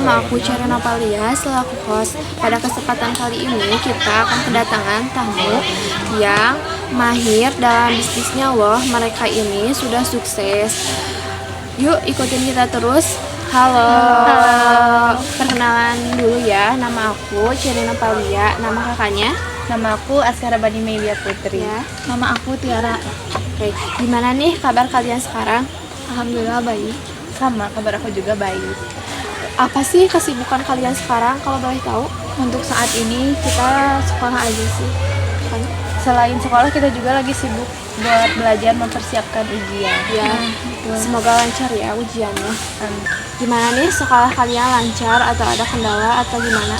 sama aku Cherry Napalia selaku host. Pada kesempatan kali ini kita akan kedatangan tamu yang mahir dalam bisnisnya loh. Mereka ini sudah sukses. Yuk ikutin kita terus. Halo. Perkenalan dulu ya, nama aku Cherry Napalia. Nama kakaknya? Nama aku Askara Bani Melia Putri. Ya. Nama aku Tiara. Oke, gimana nih kabar kalian sekarang? Alhamdulillah baik. Sama, kabar aku juga baik. Apa sih kesibukan kalian sekarang kalau boleh tahu? Untuk saat ini kita sekolah aja sih. Kan? Selain sekolah kita juga lagi sibuk buat belajar mempersiapkan ujian. Ya, Betul. semoga lancar ya ujiannya. Amin. Gimana nih sekolah kalian lancar atau ada kendala atau gimana?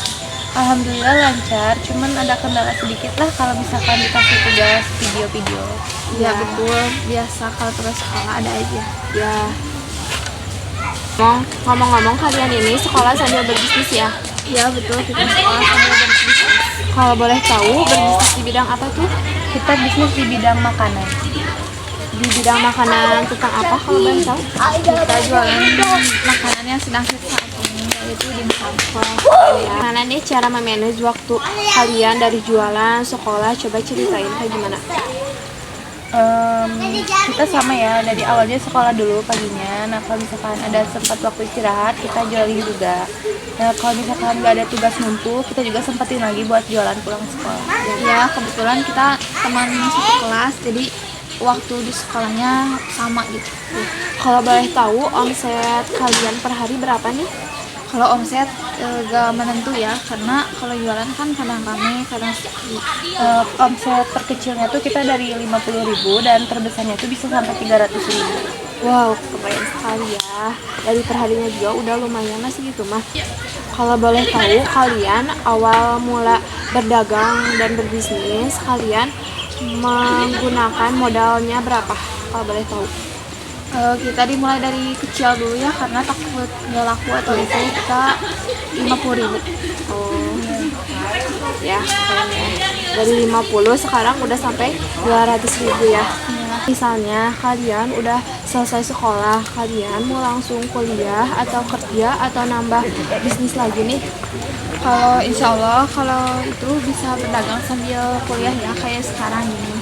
Alhamdulillah lancar, cuman ada kendala sedikit lah kalau misalkan dikasih tugas video-video. Ya betul, biasa kalau terus sekolah ada aja. Ya. Ngomong-ngomong kalian ini sekolah sambil berbisnis ya? Ya betul, kita sekolah sambil berbisnis. Kalau boleh tahu berbisnis di bidang apa tuh? Kita bisnis di bidang makanan. Di bidang makanan tentang apa kalau boleh tahu? Kita jualan makanan yang sedang hits saat ini, yaitu dimsum. Gimana nih cara memanage waktu kalian dari jualan, sekolah? Coba ceritain kayak gimana? Kita sama ya, dari awalnya sekolah dulu paginya. Nah kalau misalkan ada sempat waktu istirahat, kita jualin juga. Nah kalau misalkan nggak ada tugas numpuk, kita juga sempetin lagi buat jualan pulang sekolah. Ya kebetulan kita teman satu kelas, jadi waktu di sekolahnya sama gitu. Kalau boleh tahu omset kalian per hari berapa nih? Kalau omset gak menentu ya, karena kalau jualan kan kadang rame, kadang sepi. Omset terkecilnya tuh kita dari 50.000 dan terbesarnya tuh bisa sampai 300.000. Wow, keren sekali ya. Dari perharinya juga udah lumayan lah segitu mah. Kalau boleh tahu kalian awal mula berdagang dan berbisnis, kalian menggunakan modalnya berapa? Kalau boleh tahu. Kita dimulai dari kecil dulu ya, karena takut nggak laku atau itu kita 50.000. Oh, ya, keren ya. Dari 50 sekarang udah sampai 200.000 ya. Misalnya kalian udah selesai sekolah, kalian mau langsung kuliah atau kerja atau nambah bisnis lagi nih? Kalau insya Allah kalau itu bisa berdagang sambil kuliah ya, kayak sekarang gini.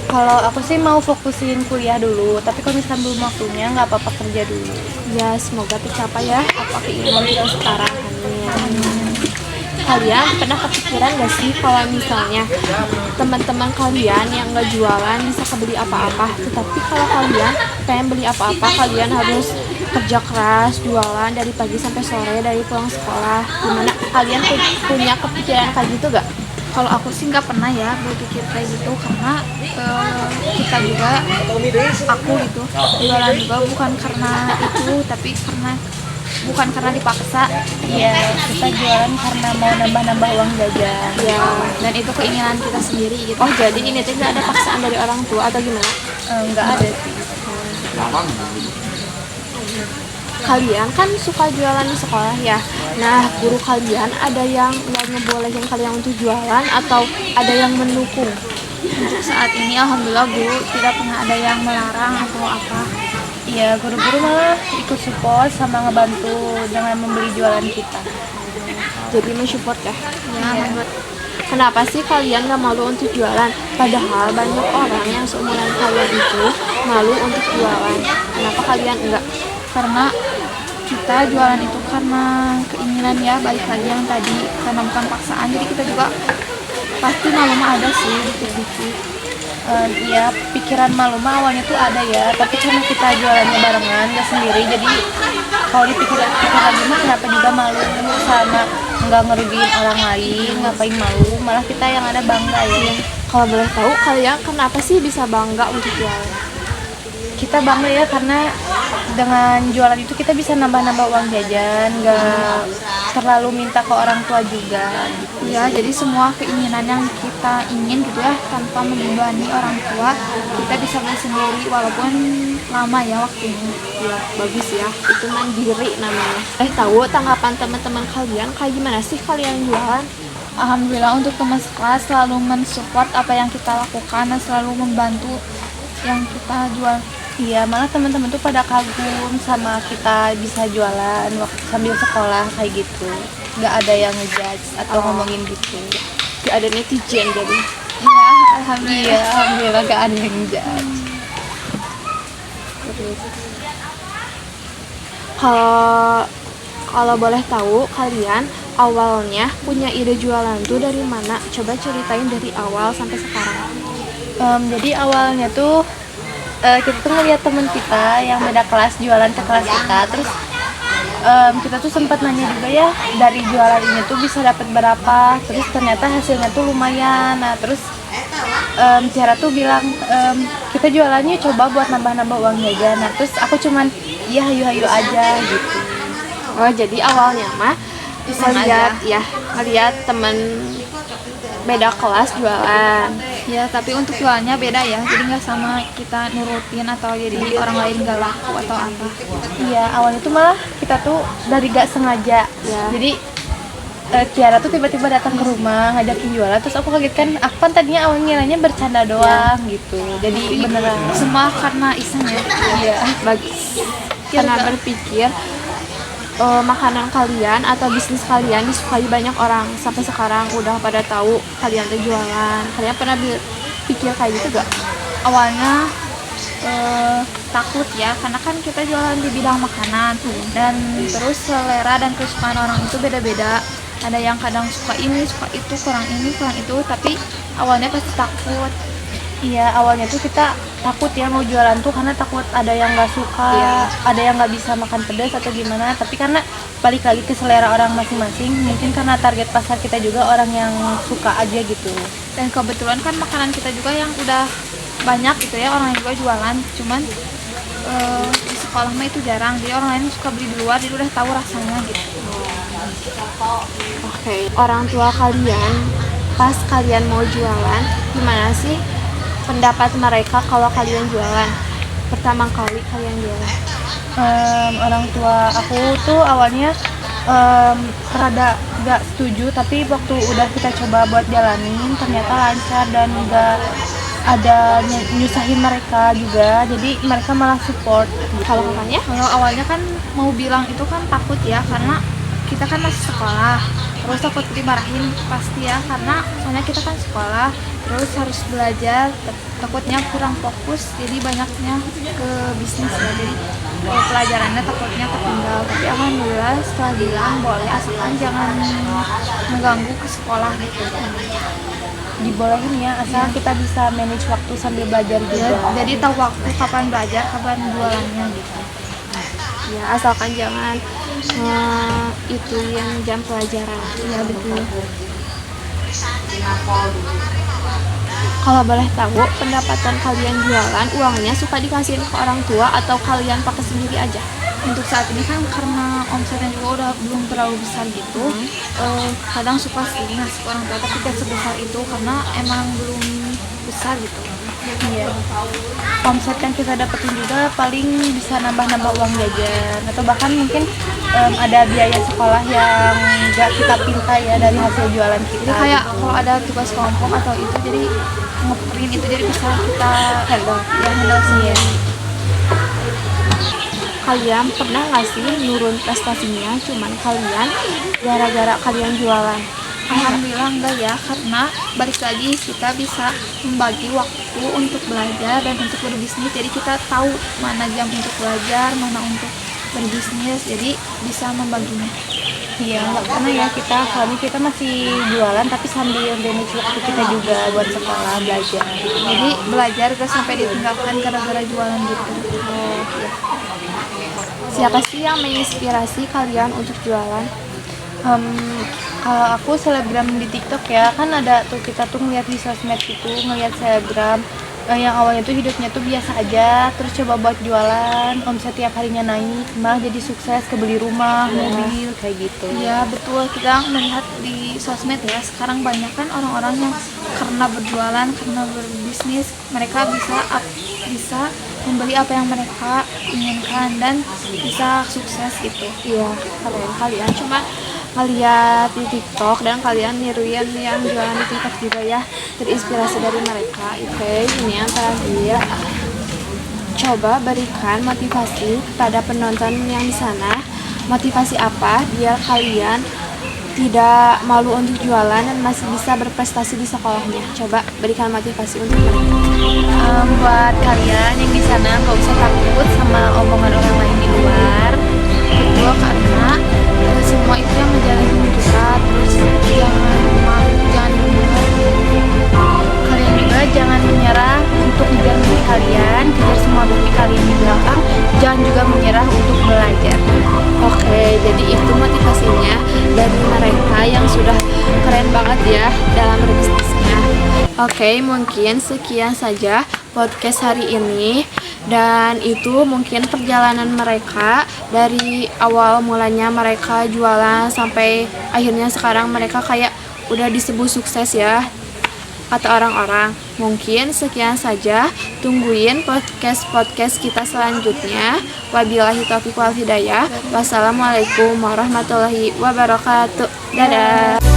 Kalau aku sih mau fokusin kuliah dulu, tapi kalau misalkan belum waktunya nggak apa-apa kerja dulu. Ya, semoga tercapai ya apa keinginan kita sekarang. Amin. Kalian pernah kepikiran gak sih kalau misalnya teman-teman kalian yang nggak jualan bisa kebeli apa-apa, tetapi kalau kalian pengen beli apa-apa kalian harus kerja keras jualan dari pagi sampai sore dari pulang sekolah. Gimana kalian punya kepikiran kayak gitu gak? Kalau aku sih nggak pernah ya berpikir kayak gitu, karena kita juga, aku gitu jualan juga bukan karena itu, tapi bukan karena dipaksa. Iya, kita jualan karena mau nambah-nambah uang jajan. Ya, Dan itu keinginan kita sendiri gitu. oh jadi ini tuh nggak ada paksaan dari orang tua atau gimana? Nggak ada sih. Kalian kan suka jualan di sekolah ya. Nah, guru kalian ada yang nggak ngebolehin kalian untuk jualan atau ada yang mendukung? Untuk saat ini alhamdulillah guru tidak pernah ada yang melarang atau apa. Iya, guru-guru malah ikut support sama ngebantu dengan membeli jualan kita. Jadi mensupport ya. Iya. Kenapa sih kalian nggak malu untuk jualan? Padahal banyak orang yang seumuran kalian itu malu untuk jualan. Kenapa kalian enggak? Karena kita jualan itu karena keinginan ya, balik lagi yang tadi, karena bukan paksaan, jadi kita juga pasti malu mah ada sih dikit-dikit. Ya pikiran malu mah awalnya tuh ada ya, tapi karena kita jualannya barengan gak sendiri, jadi kalau dipikir lagi mah kenapa juga malu, sama nggak ngerugiin orang lain, ngapain malu, malah kita yang ada bangga ya. Kalau boleh tahu kalian kenapa sih bisa bangga untuk jualan? Kita bangga ya karena dengan jualan itu kita bisa nambah-nambah uang jajan, nggak terlalu minta ke orang tua juga gitu. Ya, jadi semua keinginan yang kita ingin gitu ya tanpa membebani orang tua kita bisa beli sendiri walaupun lama ya waktunya. Ya, bagus ya. Itu mandiri namanya. Tahu tanggapan teman-teman kalian kayak gimana sih kalian jualan? Alhamdulillah untuk teman sekelas selalu mensupport apa yang kita lakukan dan selalu membantu yang kita jual Iya, malah teman-teman tuh pada kagum sama kita bisa jualan waktu sambil sekolah kayak gitu. Nggak ada yang ngejudge atau ngomongin gitu. Gak ada netizen jadi. Iya, alhamdulillah nggak ada yang ngejudge. Kalau kalau boleh tahu kalian awalnya punya ide jualan tuh dari mana? Coba ceritain dari awal sampai sekarang. Jadi awalnya tuh kita tuh ngeliat temen kita yang beda kelas jualan ke kelas kita, terus kita tuh sempat nanya juga ya dari jualan ini tuh bisa dapat berapa, terus ternyata hasilnya tuh lumayan. Nah terus Tiara tuh bilang kita jualannya coba buat nambah-nambah uang jajan. Nah terus aku cuman iya hayu-hayu aja gitu. Oh jadi awalnya mah Iseng ngeliat aja. ya ngeliat temen beda kelas jualan. Ya tapi untuk jualnya beda ya, jadi nggak sama kita nurutin atau jadi orang lain nggak laku atau apa. Iya, awalnya tuh malah kita tuh dari gak sengaja Ya. jadi Tiara tuh tiba-tiba datang ke rumah ngajakin jualan, terus aku kaget kan, aku kan tadinya awalnya ngiranya bercanda doang gitu, jadi beneran semua karena iseng ya. Iya, Bagus. Karena berpikir makanan kalian atau bisnis kalian disukai banyak orang sampai sekarang udah pada tahu kalian tuh jualan. Kalian pernah pikir kayak gitu gak? awalnya takut ya, karena kan kita jualan di bidang makanan dan terus selera dan kesukaan orang itu beda-beda. Ada yang kadang suka ini, suka itu, kurang ini, kurang itu, tapi awalnya pasti takut. Iya, awalnya tuh kita takut ya mau jualan tuh karena takut ada yang nggak suka, ada yang nggak bisa makan pedas atau gimana. Tapi karena balik lagi ke selera orang masing-masing, mungkin karena target pasar kita juga orang yang suka aja gitu. Dan kebetulan kan makanan kita juga yang udah banyak gitu ya, orang yang juga jualan. Cuman di sekolah mah itu jarang, jadi orang lain suka beli di luar, jadi udah tahu rasanya gitu. Oke. Orang tua kalian pas kalian mau jualan gimana sih pendapat mereka kalau kalian jualan? Pertama kali kalian jualan. Orang tua aku tuh awalnya rada gak setuju, tapi waktu udah kita coba buat jalanin ternyata lancar dan gak ada nyusahin mereka juga, jadi mereka malah support. Kalau kakaknya? Kalau awalnya kan mau bilang itu kan takut ya, karena kita kan masih sekolah, terus takut dimarahin pasti ya, karena soalnya kita kan sekolah terus harus belajar, takutnya kurang fokus, jadi banyaknya ke bisnis ya, jadi pelajarannya takutnya tertinggal. Tapi alhamdulillah setelah bilang boleh asalkan jangan mengganggu ke sekolah gitu, dibolehin ya, asal kita bisa manage waktu sambil belajar juga. Jadi tahu waktu kapan belajar, kapan jualannya gitu. Ya asalkan jangan itu yang jam pelajaran. Iya betul. Kalau boleh tahu pendapatan kalian jualan uangnya suka dikasihin ke orang tua atau kalian pakai sendiri aja? Untuk saat ini kan karena omsetnya juga udah belum terlalu besar gitu, kadang suka sih ngasih ke orang tua, tapi gak sebesar itu karena emang belum besar gitu. Iya. Omset yang kita dapetin juga paling bisa nambah-nambah uang jajan, atau bahkan mungkin ada biaya sekolah yang gak kita pinta ya dari hasil jualan kita. Jadi kayak kalau ada tugas kelompok atau itu, jadi ngeprint itu jadi bisa kita handle sendiri. Kalian pernah nggak sih nurun prestasinya cuman kalian gara-gara kalian jualan? Alhamdulillah enggak ya, karena balik lagi kita bisa membagi waktu untuk belajar dan untuk berbisnis, jadi kita tahu mana jam untuk belajar, mana untuk berbisnis, jadi bisa membaginya. Iya, nggak pernah ya kita, soalnya kita masih jualan tapi sambil manage waktu kita juga buat sekolah belajar. Jadi belajar gak sampai ditinggalkan gara-gara jualan gitu. Oh, iya. Siapa sih yang menginspirasi kalian untuk jualan? Kalau aku selebgram di TikTok ya, kan ada tuh kita tuh ngeliat di sosmed gitu, ngeliat selebgram yang awalnya tuh hidupnya tuh biasa aja, terus coba buat jualan, omset tiap harinya naik, malah jadi sukses, kebeli rumah, mobil, kayak gitu. Iya betul, kita melihat di sosmed ya, sekarang banyak kan orang-orang yang karena berjualan, karena berbisnis, mereka bisa membeli apa yang mereka inginkan dan bisa sukses gitu. Iya, kalian cuma ngeliat di TikTok dan kalian niruin yang jualan di TikTok juga ya, terinspirasi dari mereka. Oke, ini yang terakhir. coba berikan motivasi kepada penonton yang di sana. Motivasi apa biar kalian tidak malu untuk jualan dan masih bisa berprestasi di sekolahnya? Coba berikan motivasi untuk mereka. Buat kalian yang di sana nggak usah takut sama omongan orang lain di luar. Betul, karena semua itu yang ngejalanin kita. Terus jangan malu, jangan minder. Kalian juga jangan menyerah untuk ngejar mimpi kalian, kejar semua mimpi kalian di belakang. Jangan juga menyerah untuk belajar. Oke, jadi itu motivasinya dari mereka yang sudah keren banget ya dalam berbisnisnya. Oke, mungkin sekian saja podcast hari ini. Dan itu mungkin perjalanan mereka dari awal mulanya mereka jualan sampai akhirnya sekarang mereka kayak udah disebut sukses ya kata orang-orang. Mungkin sekian saja, tungguin podcast kita selanjutnya. Wabillahi taufiq wal hidayah. Wassalamualaikum warahmatullahi wabarakatuh. Dadah.